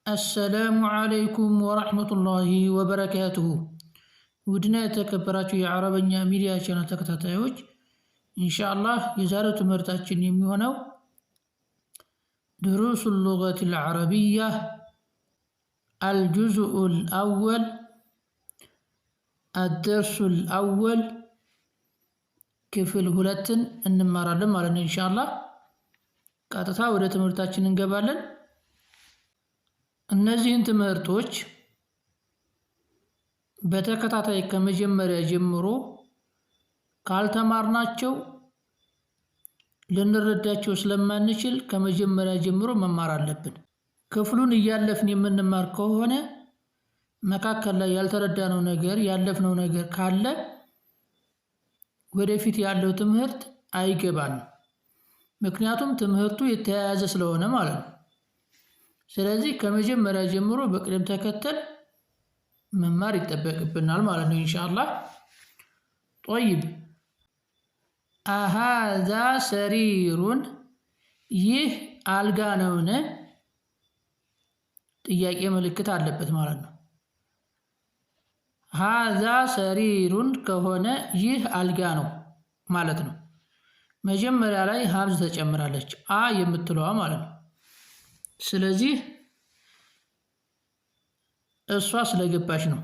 السلام عليكم ورحمة الله وبركاته. ودنا የተከበራችሁ የአረበኛ ሚዲያ ቻናል ተከታታዮች ኢንሻአላህ የዛሬው ትምህርታችን የሚሆነው دروس اللغة العربية الجزء الأول الدرس الأول ክፍል ሁለትን እንማራለን ማለት ነው ኢንሻአላህ። ቀጥታ ወደ ትምህርታችን እንገባለን። እነዚህን ትምህርቶች በተከታታይ ከመጀመሪያ ጀምሮ ካልተማርናቸው ልንረዳቸው ስለማንችል ከመጀመሪያ ጀምሮ መማር አለብን። ክፍሉን እያለፍን የምንማር ከሆነ መካከል ላይ ያልተረዳነው ነገር ያለፍነው ነገር ካለ ወደፊት ያለው ትምህርት አይገባንም። ምክንያቱም ትምህርቱ የተያያዘ ስለሆነ ማለት ነው። ስለዚህ ከመጀመሪያ ጀምሮ በቅደም ተከተል መማር ይጠበቅብናል ማለት ነው ኢንሻአላህ። طيب هذا سرير ይህ አልጋ ነውን? ጥያቄ ምልክት አለበት ማለት ነው። هذا سرير ከሆነ ይህ አልጋ ነው ማለት ነው። መጀመሪያ ላይ ሀምዝ ተጨምራለች አ የምትለዋ ማለት ነው። ስለዚህ እሷ ስለገባች ነው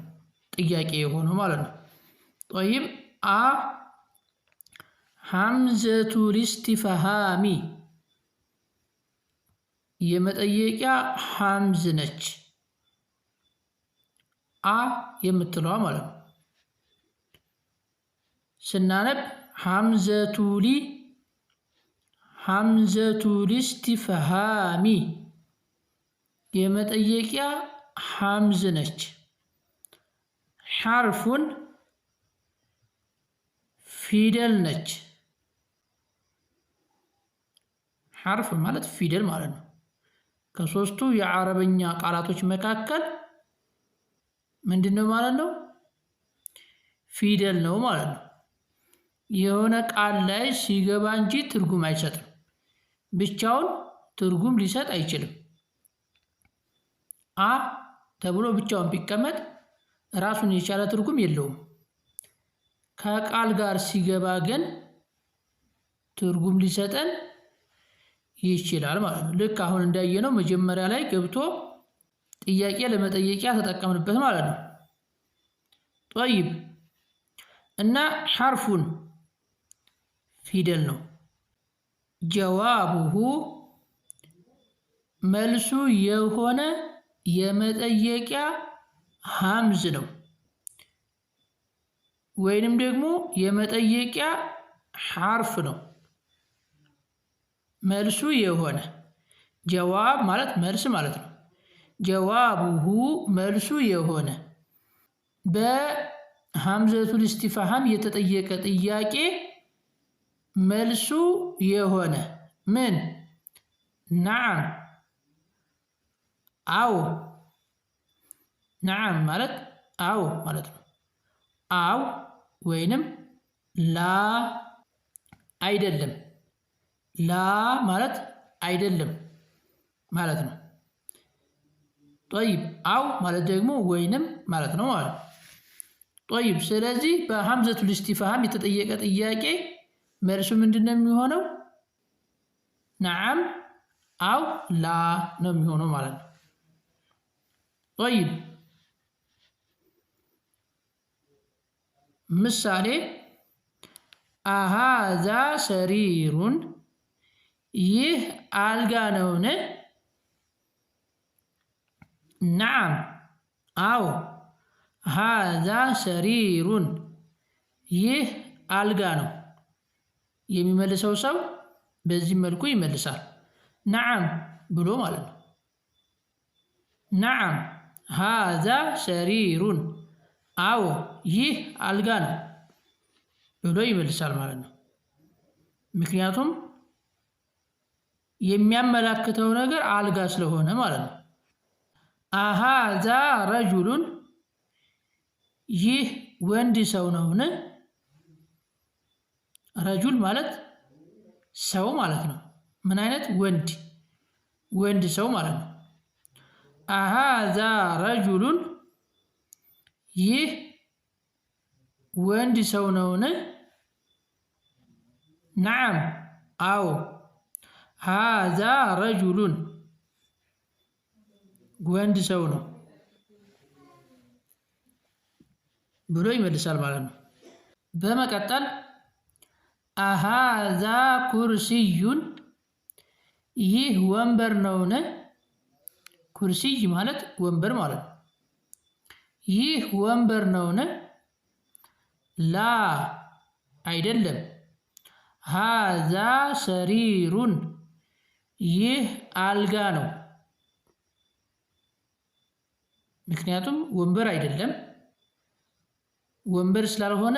ጥያቄ የሆነው ማለት ነው። طيب ሐምዘቱ ሊስቲፍሃሚ የመጠየቂያ ሐምዝ ነች አ የምትለዋ ማለት ነው። ስናነብ ሐምዘቱ ሊስቲፍሃሚ የመጠየቂያ ሐምዝ ነች። ሐርፉን ፊደል ነች። ሐርፍ ማለት ፊደል ማለት ነው። ከሶስቱ የአረበኛ ቃላቶች መካከል ምንድነው ማለት ነው? ፊደል ነው ማለት ነው። የሆነ ቃል ላይ ሲገባ እንጂ ትርጉም አይሰጥም። ብቻውን ትርጉም ሊሰጥ አይችልም። አ ተብሎ ብቻውን ቢቀመጥ ራሱን የቻለ ትርጉም የለውም። ከቃል ጋር ሲገባ ግን ትርጉም ሊሰጠን ይችላል ማለት ነው። ልክ አሁን እንዳየነው መጀመሪያ ላይ ገብቶ ጥያቄ ለመጠየቂያ ተጠቀምንበት ማለት ነው። طيب እና ሐርፉን ፊደል ነው። ጀዋቡሁ መልሱ የሆነ የመጠየቂያ ሐምዝ ነው ወይንም ደግሞ የመጠየቂያ ሐርፍ ነው። መልሱ የሆነ ጀዋብ ማለት መልስ ማለት ነው። ጀዋቡሁ መልሱ የሆነ በሐምዘቱል ኢስቲፍሃም የተጠየቀ ጥያቄ መልሱ የሆነ ምን? ነዓም አዎ። ነዓም ማለት አዎ ማለት ነው። አው ወይንም ላ አይደለም። ላ ማለት አይደለም ማለት ነው። طيب አው ማለት ደግሞ ወይንም ማለት ነው ማለት ነው። طيب ስለዚህ በሐምዘቱል ኢስቲፍሃም የተጠየቀ ጥያቄ መልሱ ምንድነው የሚሆነው? ነዓም አው ላ ነው የሚሆነው ማለት ነው። طيب ምሳሌ አሃዛ ሰሪሩን ይህ አልጋ ነውን? ነዓም አዎ። ሃዛ ሰሪሩን ይህ አልጋ ነው። የሚመልሰው ሰው በዚህ መልኩ ይመልሳል። ነዓም ብሎ ማለት ነው። ነዓም ሃዛ ሰሪሩን አዎ ይህ አልጋ ነው ብሎ ይመልሳል ማለት ነው። ምክንያቱም የሚያመላክተው ነገር አልጋ ስለሆነ ማለት ነው። አሃዛ ረጁሉን ይህ ወንድ ሰው ነውን? ረጁል ማለት ሰው ማለት ነው። ምን አይነት ወንድ ሰው ማለት ነው። አሃዛ ረጁሉን ይህ ወንድ ሰው ነውን? ነዓም አዎ። ሃዛ ረጁሉን ወንድ ሰው ነው ብሎ ይመልሳል ማለት ነው። በመቀጠል አሃዛ ኩርሲዩን ይህ ወንበር ነውን? ኩርሲይ ማለት ወንበር ማለት ነው። ይህ ወንበር ነውን? ላ አይደለም። ሃዛ ሰሪሩን ይህ አልጋ ነው። ምክንያቱም ወንበር አይደለም። ወንበር ስላልሆነ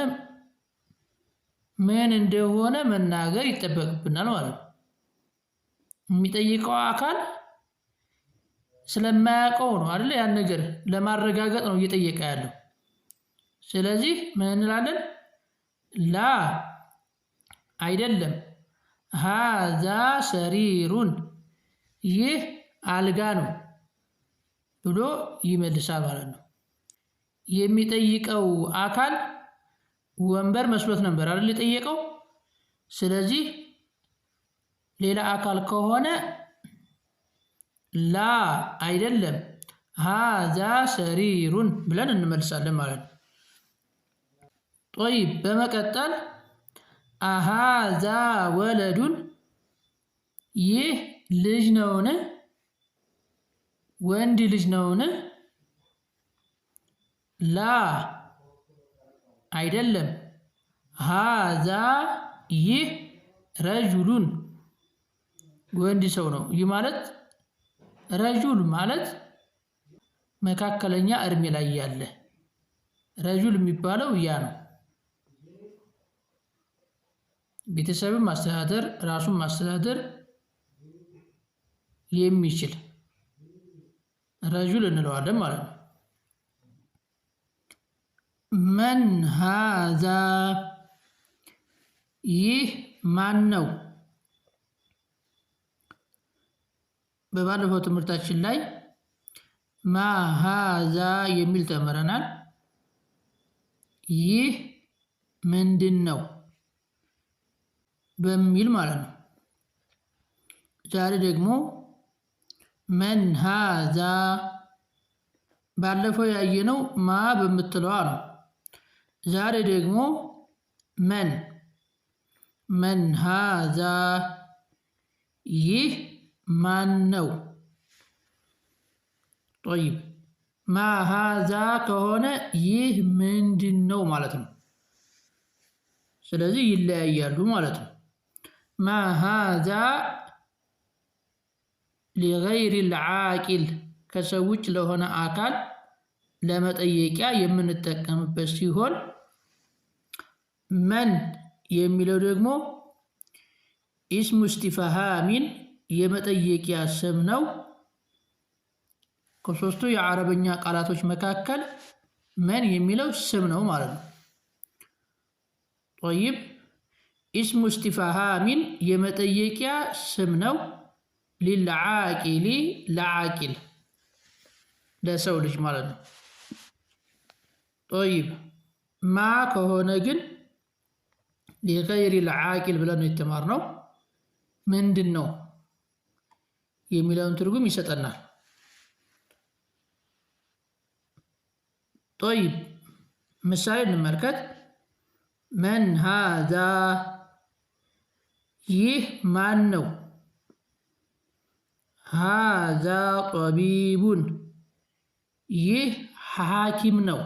ምን እንደሆነ መናገር ይጠበቅብናል ማለት ነው። የሚጠይቀው አካል ስለማያውቀው ነው አይደል? ያን ነገር ለማረጋገጥ ነው እየጠየቀ ያለው። ስለዚህ ምን እንላለን? ላ አይደለም። ሃዛ ሰሪሩን ይህ አልጋ ነው ብሎ ይመልሳል ማለት ነው። የሚጠይቀው አካል ወንበር መስሎት ነበር አይደል የጠየቀው። ስለዚህ ሌላ አካል ከሆነ ላ አይደለም ሃዛ ሰሪሩን ብለን እንመልሳለን ማለት ነው። ጦይብ በመቀጠል አሃዛ ወለዱን ይህ ልጅ ነውን? ወንድ ልጅ ነውን? ላ አይደለም። ሃዛ ይህ ረጁሉን ወንድ ሰው ነው። ይህ ማለት ረጁል ማለት መካከለኛ እድሜ ላይ ያለ ረጁል የሚባለው ያ ነው። ቤተሰብን ማስተዳደር ራሱን ማስተዳደር የሚችል ረጁል እንለዋለን ማለት ነው። መን ሃዛ ይህ ማን ነው? በባለፈው ትምህርታችን ላይ ማ ሃዛ የሚል ተምረናል። ይህ ምንድን ነው በሚል ማለት ነው። ዛሬ ደግሞ መን ሃዛ ባለፈው ያየነው ማ በምትለዋ ነው። ዛሬ ደግሞ መን ሃዛ ይህ ማን ነው? ጦይብ ማ ሃዛ ከሆነ ይህ ምንድን ነው ማለት ነው። ስለዚህ ይለያያሉ ማለት ነው። ማ ሃዛ ሊገይሪ ልዓቂል ከሰው ውጭ ለሆነ አካል ለመጠየቂያ የምንጠቀምበት ሲሆን መን የሚለው ደግሞ ኢስሙ እስቲፍሃሚን የመጠየቂያ ስም ነው። ከሶስቱ የአረበኛ ቃላቶች መካከል መን የሚለው ስም ነው ማለት ነው። ጦይብ ኢስሙ እስቲፍሃሚን የመጠየቂያ ስም ነው። ሊልዓቂሊ ለዓቂል ለሰው ልጅ ማለት ነው። ጦይብ ማ ከሆነ ግን ሊገይሪ ልዓቂል ብለን ነው የተማርነው። ምንድን ነው የሚለውን ትርጉም ይሰጠናል። ጦይብ ምሳሌ እንመልከት። መን ሃዛ ይህ ማን ነው? ሃዛ ጠቢቡን ይህ ሐኪም ነው።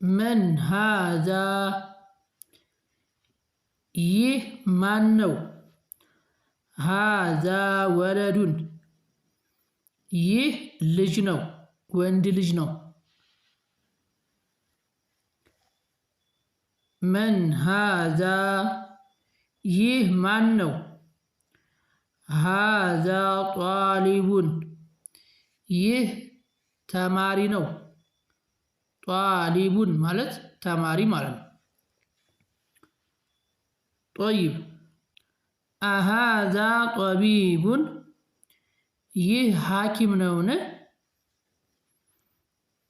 መን ሃዛ ይህ ማን ነው? ሃዛ ወለዱን ይህ ልጅ ነው፣ ወንድ ልጅ ነው። መን ሃዛ ይህ ማን ነው? ሃዛ ጧሊቡን ይህ ተማሪ ነው። ጧሊቡን ማለት ተማሪ ማለት ነው። ጦይብ አሃዛ ጠቢቡን ይህ ሐኪም ነውን?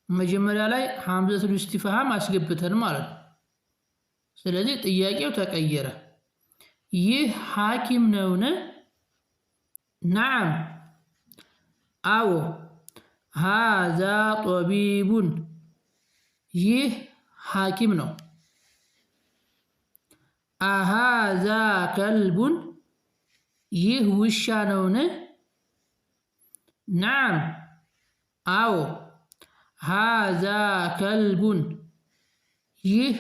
መጀመሪያ ላይ ሐምዘቱል ኢስቲፍሃም አስገብተን ማለት ነው። ስለዚህ ጥያቄው ተቀየረ። ይህ ሐኪም ነውን? ነዓም አዎ። ሃዛ ጠቢቡን ይህ ሐኪም ነው። አሃዛ ከልቡን ይህ ውሻ ነውን? ነዓም አዎ። ሃዛ ከልቡን ይህ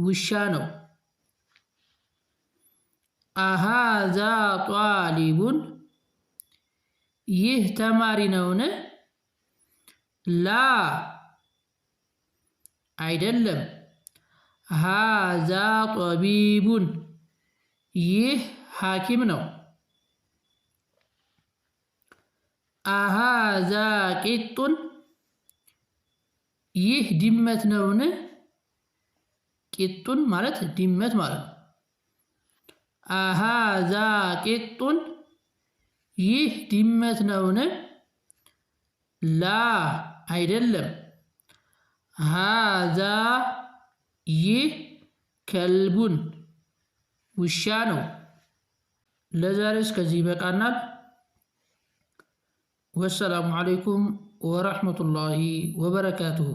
ውሻ ነው። አሃዛ ጧሊቡን ይህ ተማሪ ነውን? ላ አይደለም። ሃዛ ጠቢቡን ይህ ሐኪም ነው። አሃዛ ቂጡን ይህ ድመት ነውን? ቂጡን ማለት ድመት ማለት ነው። አሃዛ ቂጡን ይህ ድመት ነውን? ላ አይደለም። ሃዛ ይህ ከልቡን ውሻ ነው። ለዛሬ እስከዚህ ይበቃናል። ወሰላሙ ዓለይኩም ወረሕመቱላሂ ወበረካቱሁ።